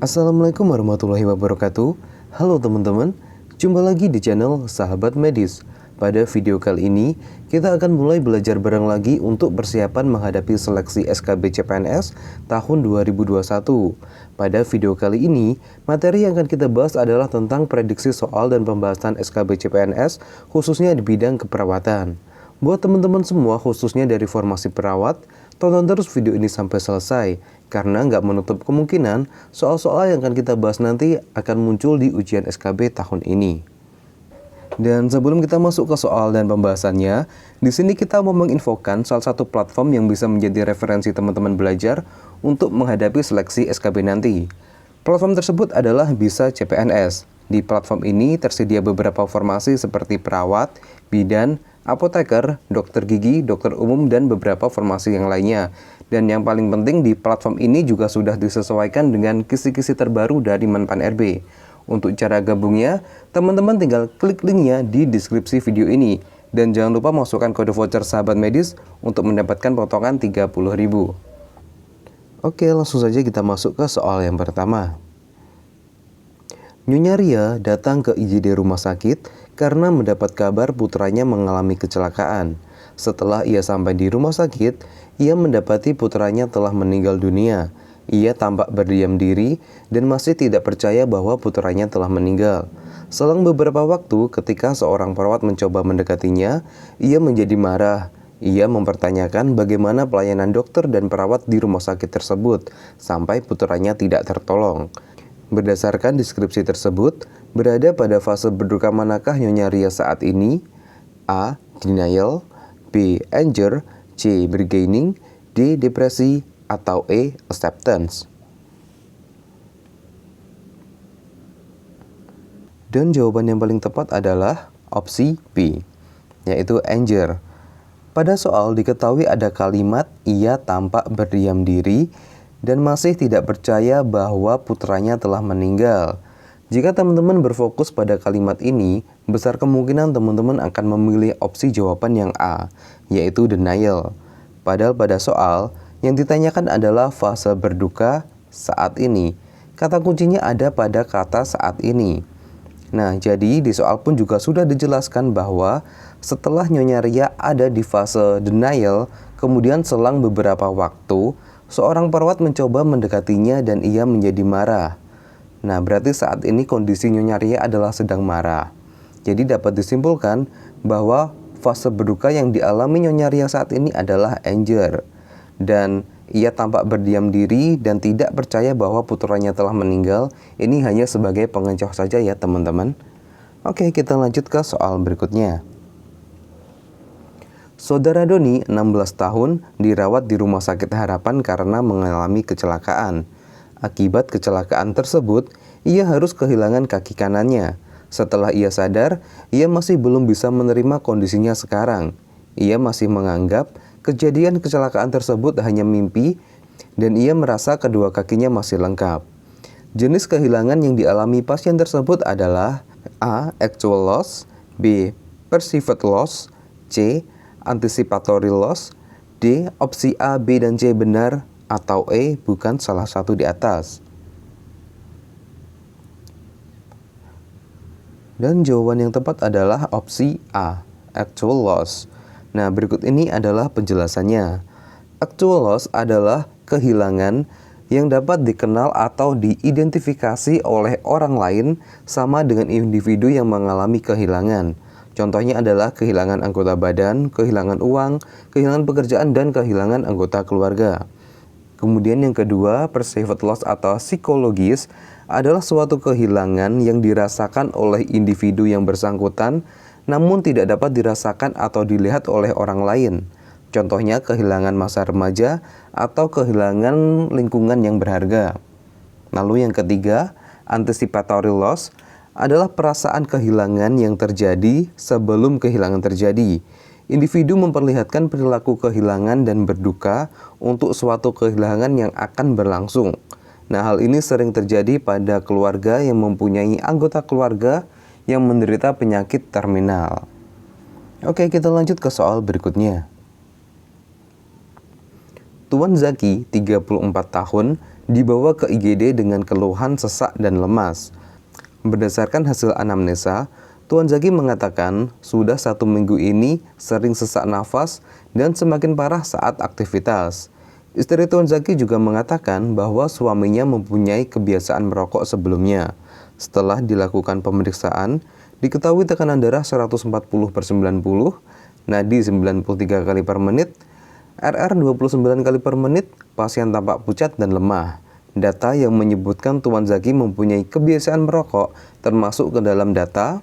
Assalamualaikum warahmatullahi wabarakatuh. Halo teman-teman, jumpa lagi di channel Sahabat Medis. Pada video kali ini, kita akan mulai belajar bareng lagi untuk persiapan menghadapi seleksi SKB CPNS tahun 2021. Pada video kali ini, materi yang akan kita bahas adalah tentang prediksi soal dan pembahasan SKB CPNS, khususnya di bidang keperawatan. Buat teman-teman semua, khususnya dari formasi perawat, tonton terus video ini sampai selesai, karena nggak menutup kemungkinan soal-soal yang akan kita bahas nanti akan muncul di ujian SKB tahun ini. Dan sebelum kita masuk ke soal dan pembahasannya, di sini kita mau menginfokan salah satu platform yang bisa menjadi referensi teman-teman belajar untuk menghadapi seleksi SKB nanti. Platform tersebut adalah Bisa CPNS. Di platform ini tersedia beberapa formasi seperti perawat, bidan, apoteker, dokter gigi, dokter umum, dan beberapa formasi yang lainnya. Dan yang paling penting, di platform ini juga sudah disesuaikan dengan kisi-kisi terbaru dari Menpan RB. Untuk cara gabungnya, teman-teman tinggal klik linknya di deskripsi video ini. Dan jangan lupa masukkan kode voucher Sahabat Medis untuk mendapatkan potongan 30.000. Oke, langsung saja kita masuk ke soal yang pertama. Nyonya Ria datang ke IGD rumah sakit karena mendapat kabar putranya mengalami kecelakaan. Setelah ia sampai di rumah sakit, ia mendapati putranya telah meninggal dunia. Ia tampak berdiam diri dan masih tidak percaya bahwa putranya telah meninggal. Selang beberapa waktu, ketika seorang perawat mencoba mendekatinya, ia menjadi marah. Ia mempertanyakan bagaimana pelayanan dokter dan perawat di rumah sakit tersebut, sampai putranya tidak tertolong. Berdasarkan deskripsi tersebut, berada pada fase berduka manakah Nyonya Ria saat ini? A. Denial, B. Anger, C. Bargaining, D. Depresi, atau E. Acceptance. Dan jawaban yang paling tepat adalah opsi B, yaitu anger. Pada soal diketahui ada kalimat ia tampak berdiam diri dan masih tidak percaya bahwa putranya telah meninggal. Jika teman-teman berfokus pada kalimat ini, besar kemungkinan teman-teman akan memilih opsi jawaban yang A, yaitu denial. Padahal pada soal, yang ditanyakan adalah fase berduka saat ini. Kata kuncinya ada pada kata saat ini. Nah, jadi di soal pun juga sudah dijelaskan bahwa setelah Nyonya Ria ada di fase denial, kemudian selang beberapa waktu, seorang perawat mencoba mendekatinya dan ia menjadi marah. Nah, berarti saat ini kondisi Nyonya Ria adalah sedang marah. Jadi dapat disimpulkan bahwa fase berduka yang dialami Nyonya Ria saat ini adalah anger. Dan ia tampak berdiam diri dan tidak percaya bahwa putranya telah meninggal. Ini hanya sebagai pengecoh saja ya teman-teman. Oke, kita lanjut ke soal berikutnya. Saudara Doni, 16 tahun, dirawat di Rumah Sakit Harapan karena mengalami kecelakaan. Akibat kecelakaan tersebut, ia harus kehilangan kaki kanannya. Setelah ia sadar, ia masih belum bisa menerima kondisinya sekarang. Ia masih menganggap kejadian kecelakaan tersebut hanya mimpi dan ia merasa kedua kakinya masih lengkap. Jenis kehilangan yang dialami pasien tersebut adalah A. Actual loss, B. Perceived loss, C. Anticipatory loss, D. Opsi A, B, dan C benar, atau E bukan salah satu di atas. Dan jawaban yang tepat adalah opsi A, actual loss. Nah, berikut ini adalah penjelasannya. Actual loss adalah kehilangan yang dapat dikenal atau diidentifikasi oleh orang lain sama dengan individu yang mengalami kehilangan. Contohnya adalah kehilangan anggota badan, kehilangan uang, kehilangan pekerjaan, dan kehilangan anggota keluarga. Kemudian yang kedua, perceived loss atau psikologis adalah suatu kehilangan yang dirasakan oleh individu yang bersangkutan namun tidak dapat dirasakan atau dilihat oleh orang lain. Contohnya kehilangan masa remaja atau kehilangan lingkungan yang berharga. Lalu yang ketiga, anticipatory loss adalah perasaan kehilangan yang terjadi sebelum kehilangan terjadi. Individu memperlihatkan perilaku kehilangan dan berduka untuk suatu kehilangan yang akan berlangsung. Nah, hal ini sering terjadi pada keluarga yang mempunyai anggota keluarga yang menderita penyakit terminal. Oke, kita lanjut ke soal berikutnya. Tuan Zaki, 34 tahun, dibawa ke IGD dengan keluhan sesak dan lemas. Berdasarkan hasil anamnesa, Tuan Zaki mengatakan sudah 1 minggu ini sering sesak nafas dan semakin parah saat aktivitas. Istri Tuan Zaki juga mengatakan bahwa suaminya mempunyai kebiasaan merokok sebelumnya. Setelah dilakukan pemeriksaan, diketahui tekanan darah 140/90, nadi 93 kali per menit, RR 29 kali per menit, pasien tampak pucat dan lemah. Data yang menyebutkan Tuan Zaki mempunyai kebiasaan merokok termasuk ke dalam data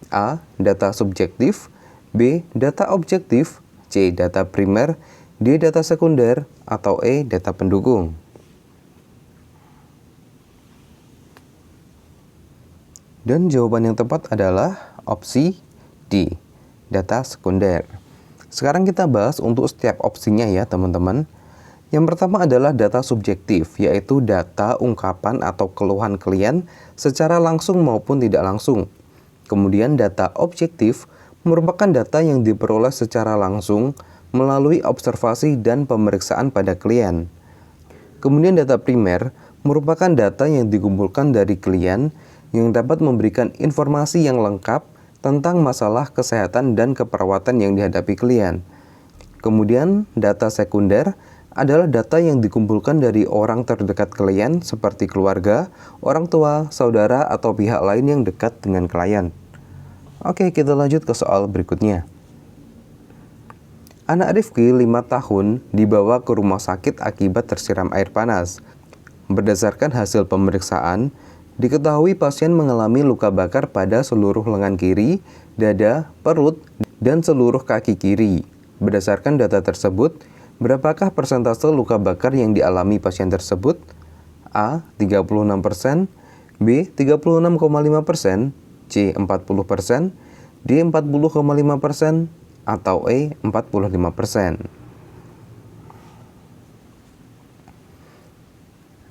A. Data subjektif, B. Data objektif, C. Data primer, D. Data sekunder, atau E. Data pendukung. Dan jawaban yang tepat adalah opsi D. Data sekunder. Sekarang kita bahas untuk setiap opsinya ya teman-teman. Yang pertama adalah data subjektif, yaitu data ungkapan atau keluhan klien secara langsung maupun tidak langsung. Kemudian data objektif merupakan data yang diperoleh secara langsung melalui observasi dan pemeriksaan pada klien. Kemudian data primer merupakan data yang dikumpulkan dari klien yang dapat memberikan informasi yang lengkap tentang masalah kesehatan dan keperawatan yang dihadapi klien. Kemudian, data sekunder adalah data yang dikumpulkan dari orang terdekat klien seperti keluarga, orang tua, saudara, atau pihak lain yang dekat dengan klien. Oke, kita lanjut ke soal berikutnya. Anak Rifki 5 tahun dibawa ke rumah sakit akibat tersiram air panas. Berdasarkan hasil pemeriksaan, diketahui pasien mengalami luka bakar pada seluruh lengan kiri, dada, perut, dan seluruh kaki kiri. Berdasarkan data tersebut, berapakah persentase luka bakar yang dialami pasien tersebut? A. 36%, B. 36,5%, C. 40%, D. 40,5%, atau E. 45%.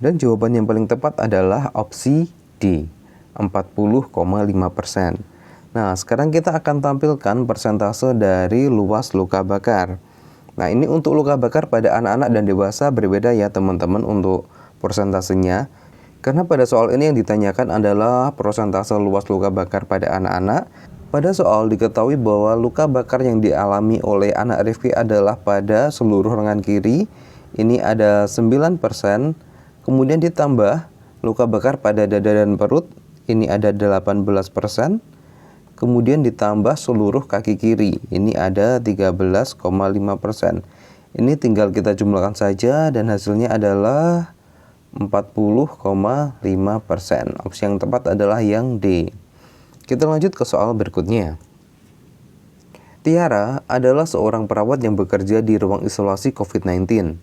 Dan jawaban yang paling tepat adalah opsi D, 40,5%. Nah, sekarang kita akan tampilkan persentase dari luas luka bakar. Nah, ini untuk luka bakar pada anak-anak dan dewasa berbeda ya teman-teman untuk persentasenya. Karena pada soal ini yang ditanyakan adalah persentase luas luka bakar pada anak-anak. Pada soal diketahui bahwa luka bakar yang dialami oleh anak Rifki adalah pada seluruh lengan kiri. Ini ada 9%. Kemudian ditambah luka bakar pada dada dan perut, ini ada 18%. Kemudian ditambah seluruh kaki kiri, ini ada 13,5%. Ini tinggal kita jumlahkan saja dan hasilnya adalah 40,5%. Opsi yang tepat adalah yang D. Kita lanjut ke soal berikutnya. Tiara adalah seorang perawat yang bekerja di ruang isolasi COVID-19.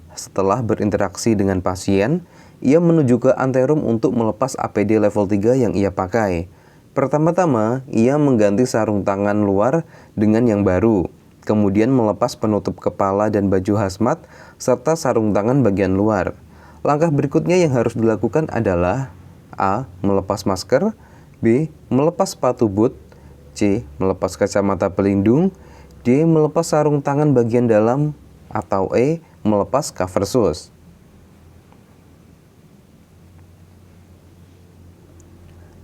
Setelah berinteraksi dengan pasien, ia menuju ke anterum untuk melepas APD level 3 yang ia pakai. Pertama-tama, ia mengganti sarung tangan luar dengan yang baru. Kemudian melepas penutup kepala dan baju hazmat, serta sarung tangan bagian luar. Langkah berikutnya yang harus dilakukan adalah A. Melepas masker, B. Melepas sepatu boot, C. Melepas kacamata pelindung, D. Melepas sarung tangan bagian dalam, atau E. Melepas cover shoes.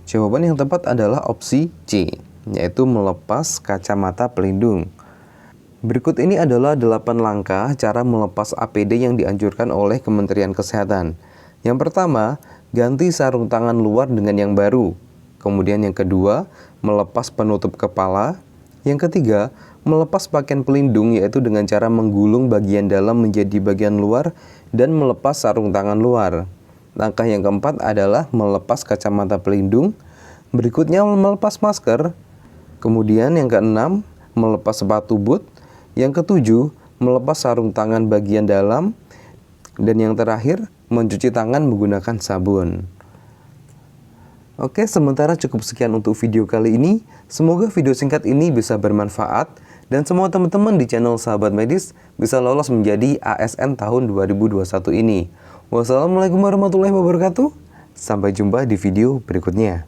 Jawaban yang tepat adalah opsi C, yaitu melepas kacamata pelindung. Berikut ini adalah 8 langkah cara melepas APD yang dianjurkan oleh Kementerian Kesehatan. Yang pertama, ganti sarung tangan luar dengan yang baru. Kemudian yang kedua, melepas penutup kepala. Yang ketiga, melepas pakaian pelindung yaitu dengan cara menggulung bagian dalam menjadi bagian luar dan melepas sarung tangan luar. Langkah yang keempat adalah melepas kacamata pelindung. Berikutnya melepas masker. Kemudian yang keenam, melepas sepatu boot. Yang ketujuh, melepas sarung tangan bagian dalam. Dan yang terakhir, mencuci tangan menggunakan sabun. Oke, sementara cukup sekian untuk video kali ini. Semoga video singkat ini bisa bermanfaat dan semua teman-teman di channel Sahabat Medis bisa lolos menjadi ASN tahun 2021 ini. Wassalamualaikum warahmatullahi wabarakatuh. Sampai jumpa di video berikutnya.